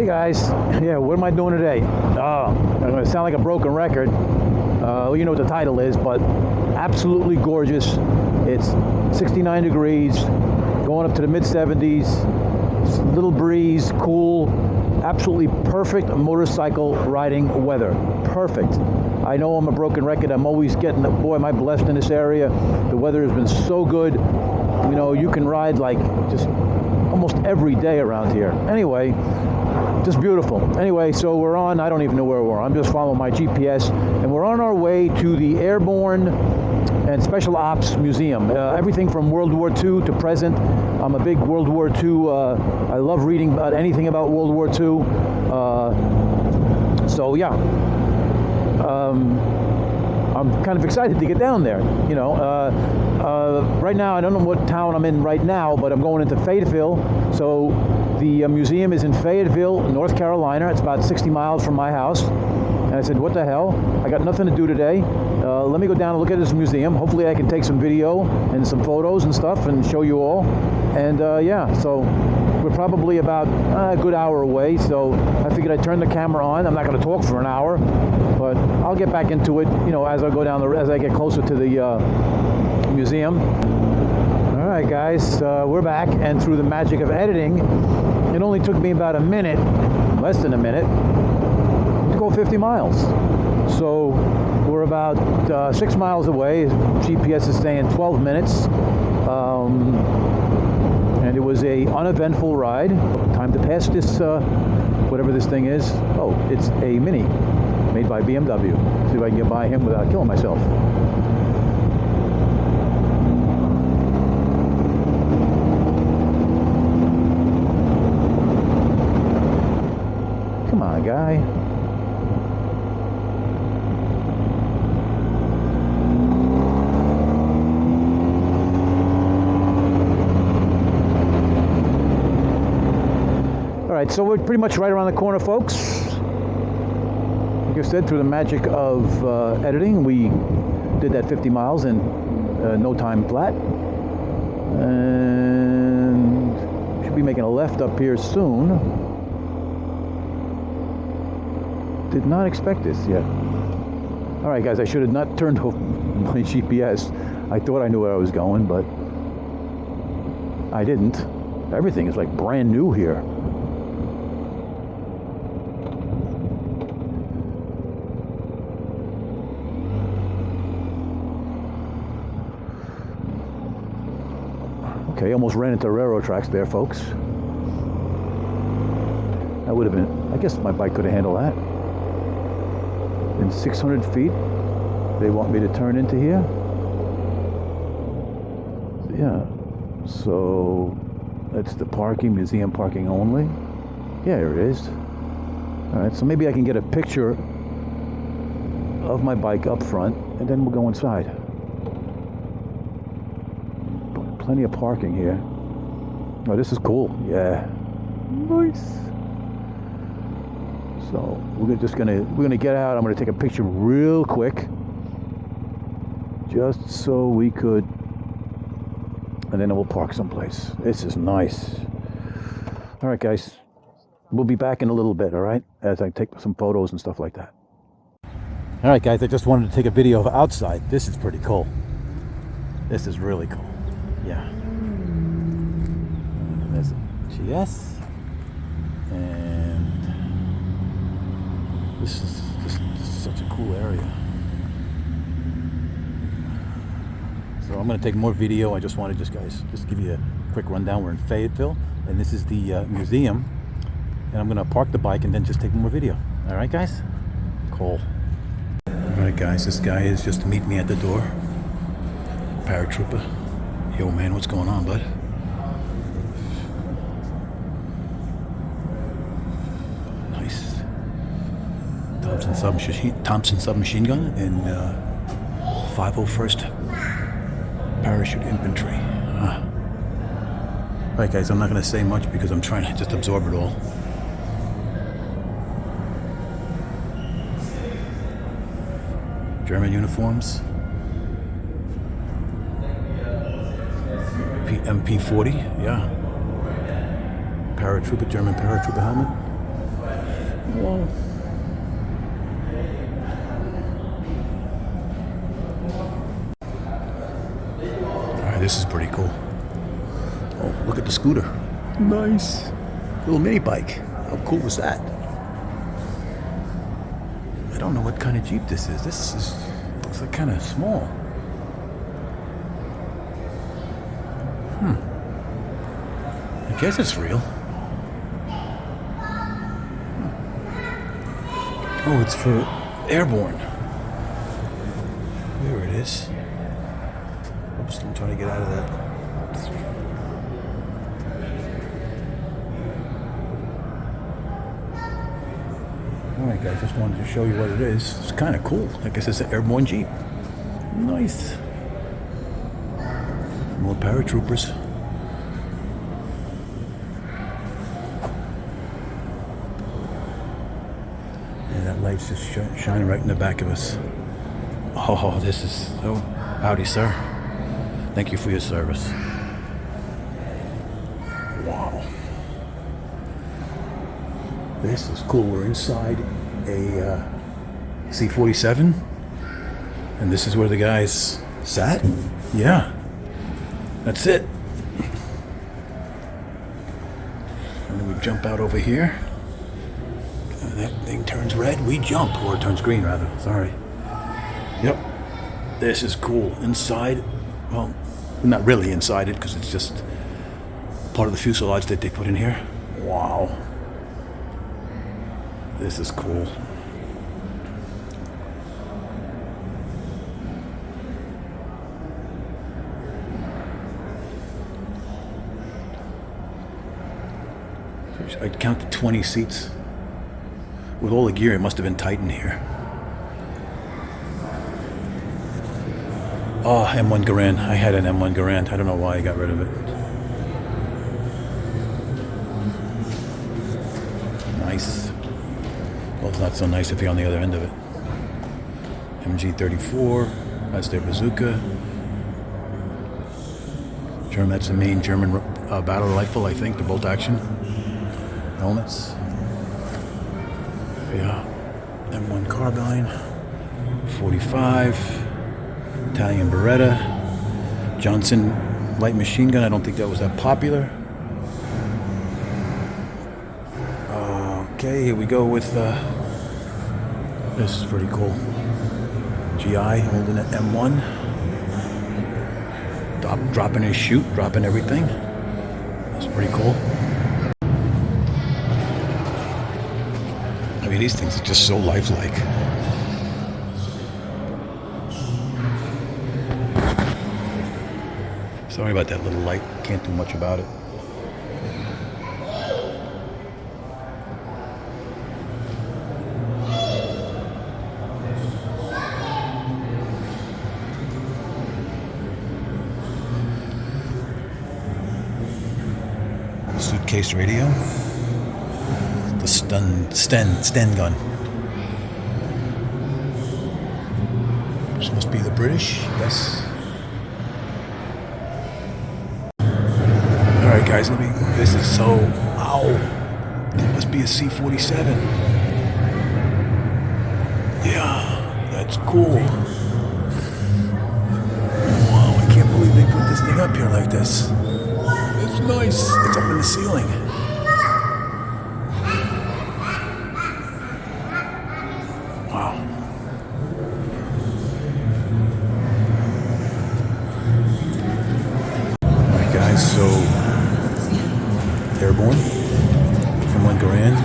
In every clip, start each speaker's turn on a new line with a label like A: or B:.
A: Hey guys, yeah, what am I doing today? I'm going to sound like a broken record. Well, you know what the title is, but absolutely gorgeous. It's 69 degrees, going up to the mid-70s, little breeze, cool, absolutely perfect motorcycle riding weather. Perfect. I know I'm a broken record. I'm always getting, boy, am I blessed in this area. The weather has been so good. You know, you can ride like just almost every day around here. Anyway, just beautiful. Anyway, so we're on, I don't even know where we're on. I'm just following my GPS, and we're on our way to the Airborne and Special Ops Museum. Everything from World War II to present. I'm a big World War II, I love reading about anything about World War II. So yeah, I'm kind of excited to get down there, you know. Right now, I don't know what town I'm in right now, but I'm going into Fayetteville. So the museum is in Fayetteville, North Carolina. It's about 60 miles from my house. And I said, what the hell? I got nothing to do today. Let me go down and look at this museum. Hopefully I can take some video and some photos and stuff and show you all. And yeah, so we're probably about a good hour away. So I figured I'd turn the camera on. I'm not going to talk for an hour, but I'll get back into it, you know, as I go down as I get closer to the museum. All right, guys, we're back, and through the magic of editing, it only took me about a minute, less than a minute, to go 50 miles. So we're about 6 miles away. GPS is saying 12 minutes. And it was a uneventful ride. Time to pass this, whatever this thing is. Oh, it's a Mini made by BMW. See if I can get by him without killing myself. Come on, guy. All right, so we're pretty much right around the corner, folks. Like I said, through the magic of editing, we did that 50 miles in no time flat. And should be making a left up here soon. Did not expect this yet. All right, guys, I should have not turned off my GPS. I thought I knew where I was going, but I didn't. Everything is like brand new here. Okay, almost ran into railroad tracks there, folks. That would have been, I guess my bike could have handled that. In 600 feet, they want me to turn into here. Yeah, so that's the parking, museum parking only. Yeah, here it is. All right, so maybe I can get a picture of my bike up front, and then we'll go inside. Plenty of parking here. Oh, this is cool. Yeah, nice. So we're gonna get out. I'm gonna take a picture real quick, just so we could, and then we'll park someplace. This is nice. All right, guys, we'll be back in a little bit. All right, as I take some photos and stuff like that. All right, guys, I just wanted to take a video of outside. This is pretty cool. This is really cool. Yeah. And there's a GS. And this is just such a cool area. So I'm going to take more video. I just wanted guys, just give you a quick rundown. We're in Fayetteville, and this is the museum. And I'm going to park the bike and then just take more video. All right, guys? Cool. All right, guys, this guy is just to meet me at the door. Paratrooper. Yo, man, what's going on, bud? Nice. Thompson submachine gun and 501st Parachute Infantry. All right, guys, I'm not going to say much because I'm trying to just absorb it all. German uniforms. MP40, yeah. Paratrooper, German paratrooper helmet. Whoa. Alright, this is pretty cool. Oh, look at the scooter. Nice. Little mini bike. How cool was that? I don't know what kind of Jeep this is. Looks like kind of small. I guess it's real. Oh, it's for Airborne. There it is. Oops, I'm trying to get out of that. Alright guys, just wanted to show you what it is. It's kind of cool. I guess it's an Airborne Jeep. Nice. More paratroopers. And that light's just shining right in the back of us. Oh, this is so... Howdy, sir. Thank you for your service. Wow. This is cool. We're inside a C-47. And this is where the guys sat? Yeah. That's it. And then we jump out over here. And that thing turns red, we jump. Or it turns green, rather. Sorry. Yep. This is cool. Inside, well, not really inside it, because it's just part of the fuselage that they put in here. Wow. This is cool. I counted 20 seats. With all the gear, it must have been tight in here. Oh, M1 Garand. I had an M1 Garand. I don't know why I got rid of it. Nice. Well, it's not so nice if you're on the other end of it. MG-34. That's their bazooka. That's the main German battle rifle, I think, the bolt action. Helmets. Yeah. M1 carbine. 45. Italian Beretta. Johnson light machine gun. I don't think that was that popular. Okay, here we go with this is pretty cool. GI holding an M1. Dropping his chute, dropping everything. That's pretty cool. I mean, these things are just so lifelike. Sorry about that little light. Can't do much about it. Suitcase radio. The Sten gun. This must be the British, yes. Alright guys, this is so, ow. It must be a C-47. Yeah, that's cool. Wow, I can't believe they put this thing up here like this. It's nice. It's up in the ceiling. Wow. Alright guys, so Airborne, M1 Garand,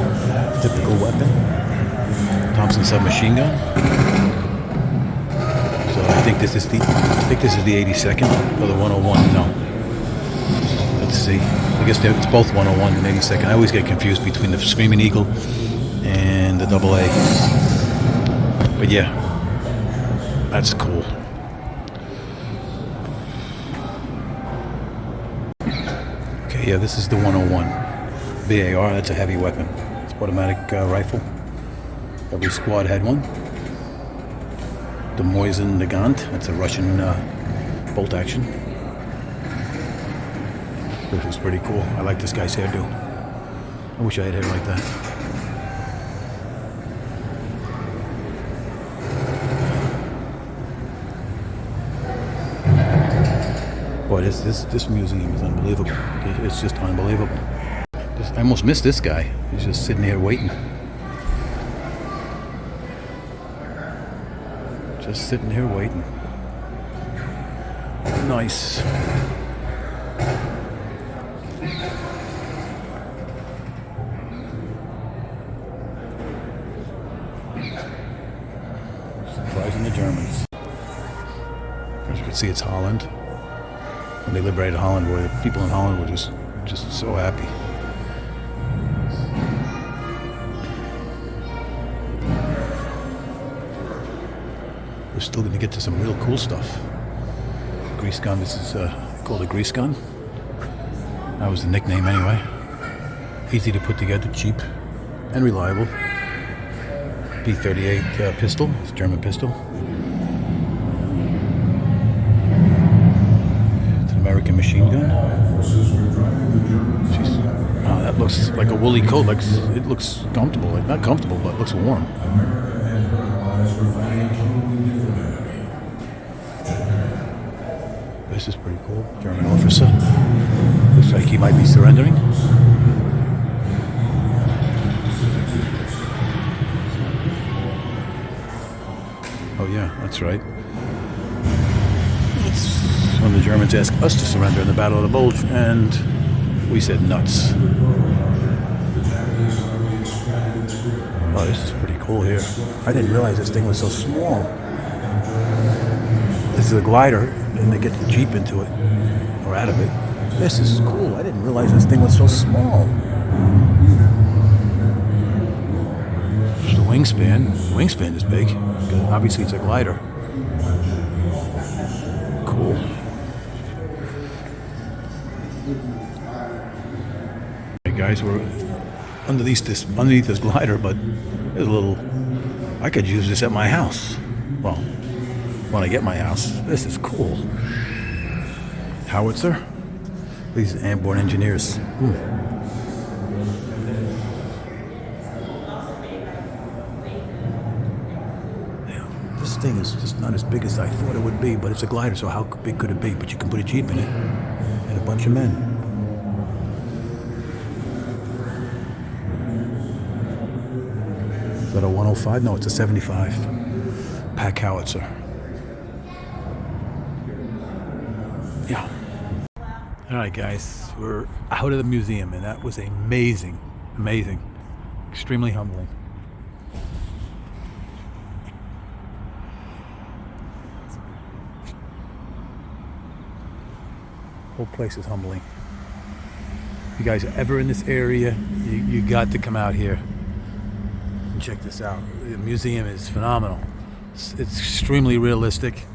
A: typical weapon, Thompson submachine gun. So I think this is the 82nd or the 101. No. Let's see. I guess it's both 101 and 82nd. I always get confused between the Screaming Eagle and the AA. But yeah, that's cool. Okay, yeah, this is the 101. BAR, that's a heavy weapon. It's automatic rifle. Every squad had one. The Moisen Nagant, that's a Russian bolt action. This is pretty cool. I like this guy's hairdo. I wish I had hair like that. This museum is unbelievable. It's just unbelievable. I almost missed this guy. He's just sitting here waiting. Just sitting here waiting. Nice. Surprising the Germans. As you can see, it's Holland. When they liberated Holland, boy, the people in Holland were just so happy. We're still going to get to some real cool stuff. Grease gun. This is called a grease gun. That was the nickname anyway. Easy to put together, cheap, and reliable. P38 pistol. It's a German pistol. It's an American machine gun. Oh, that looks like a woolly coat. Like it looks comfortable. Like not comfortable, but it looks warm. This is pretty cool. German officer. Looks like he might be surrendering. Oh yeah, that's right. It's when the Germans asked us to surrender in the Battle of the Bulge, and we said nuts. Oh, this is pretty cool here. I didn't realize this thing was so small. This is a glider, and they get the Jeep into it, or out of it. This is cool. I didn't realize this thing was so small. The wingspan is big. Obviously, it's a glider. Cool. Hey guys, we're underneath this glider, but there's a little. I could use this at my house. Well, when I get my house. This is cool. Howitzer. These are airborne engineers. This thing is just not as big as I thought it would be, but it's a glider, so how big could it be? But you can put a Jeep in it and a bunch of men. Is that a 105? No, it's a 75 pack howitzer. Yeah. All right, guys, we're out of the museum, and that was amazing, extremely humbling. Whole place is humbling. If you guys are ever in this area, you got to come out here and check this out. The museum is phenomenal. It's extremely realistic.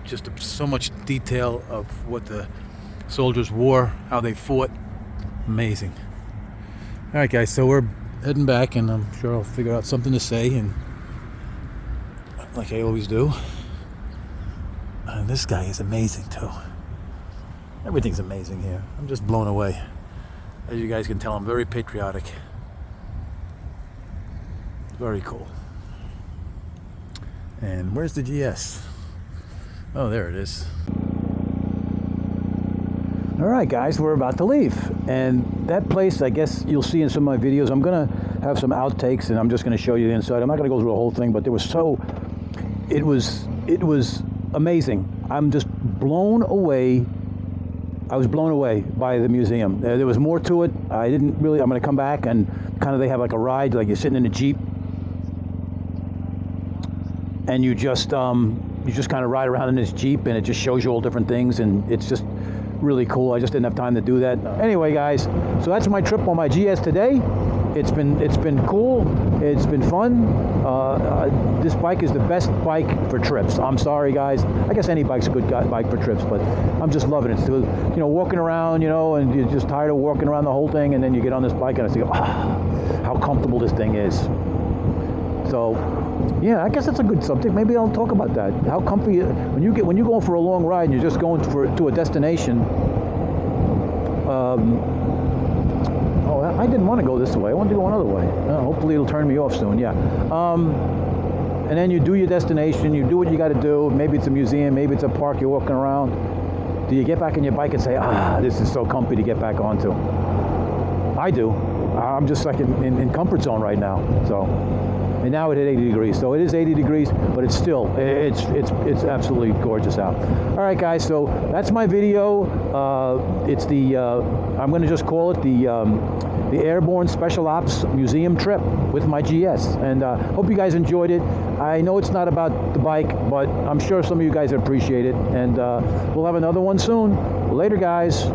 A: Just so much detail of what the soldiers wore, how they fought. Amazing. All right, guys, so we're heading back, and I'm sure I'll figure out something to say, and like I always do. And this guy is amazing too. Everything's amazing here. I'm just blown away. As you guys can tell, I'm very patriotic. Very cool. And where's the GS? Oh, there it is. All right, guys, we're about to leave. And that place, I guess you'll see in some of my videos, I'm going to have some outtakes, and I'm just going to show you the inside. I'm not going to go through the whole thing, but it was amazing. I'm just blown away. I was blown away by the museum. There was more to it. I'm going to come back, and kind of they have like a ride, like you're sitting in a Jeep, and you just kind of ride around in this Jeep, and it just shows you all different things, and it's just really cool. I just didn't have time to do that. Anyway, guys, so that's my trip on my GS today. It's been cool. It's been fun. This bike is the best bike for trips. I'm sorry, guys. I guess any bike's a good bike for trips, but I'm just loving it. So, walking around, and you're just tired of walking around the whole thing, and then you get on this bike, and I think, how comfortable this thing is. So, yeah, I guess that's a good subject. Maybe I'll talk about that. How comfy when you're going for a long ride and you're just going to a destination. I didn't want to go this way. I wanted to go another way. Hopefully it'll turn me off soon. Yeah. And then you do your destination. You do what you got to do. Maybe it's a museum. Maybe it's a park you're walking around. Do you get back on your bike and say, this is so comfy to get back onto? I do. I'm just like in comfort zone right now. So, and now it hit 80 degrees. So it is 80 degrees, but it's still, it's absolutely gorgeous out. All right, guys. So that's my video. It's the, I'm going to just call it the Airborne Special Ops Museum trip with my GS. And hope you guys enjoyed it. I know it's not about the bike, but I'm sure some of you guys appreciate it. And we'll have another one soon. Later, guys.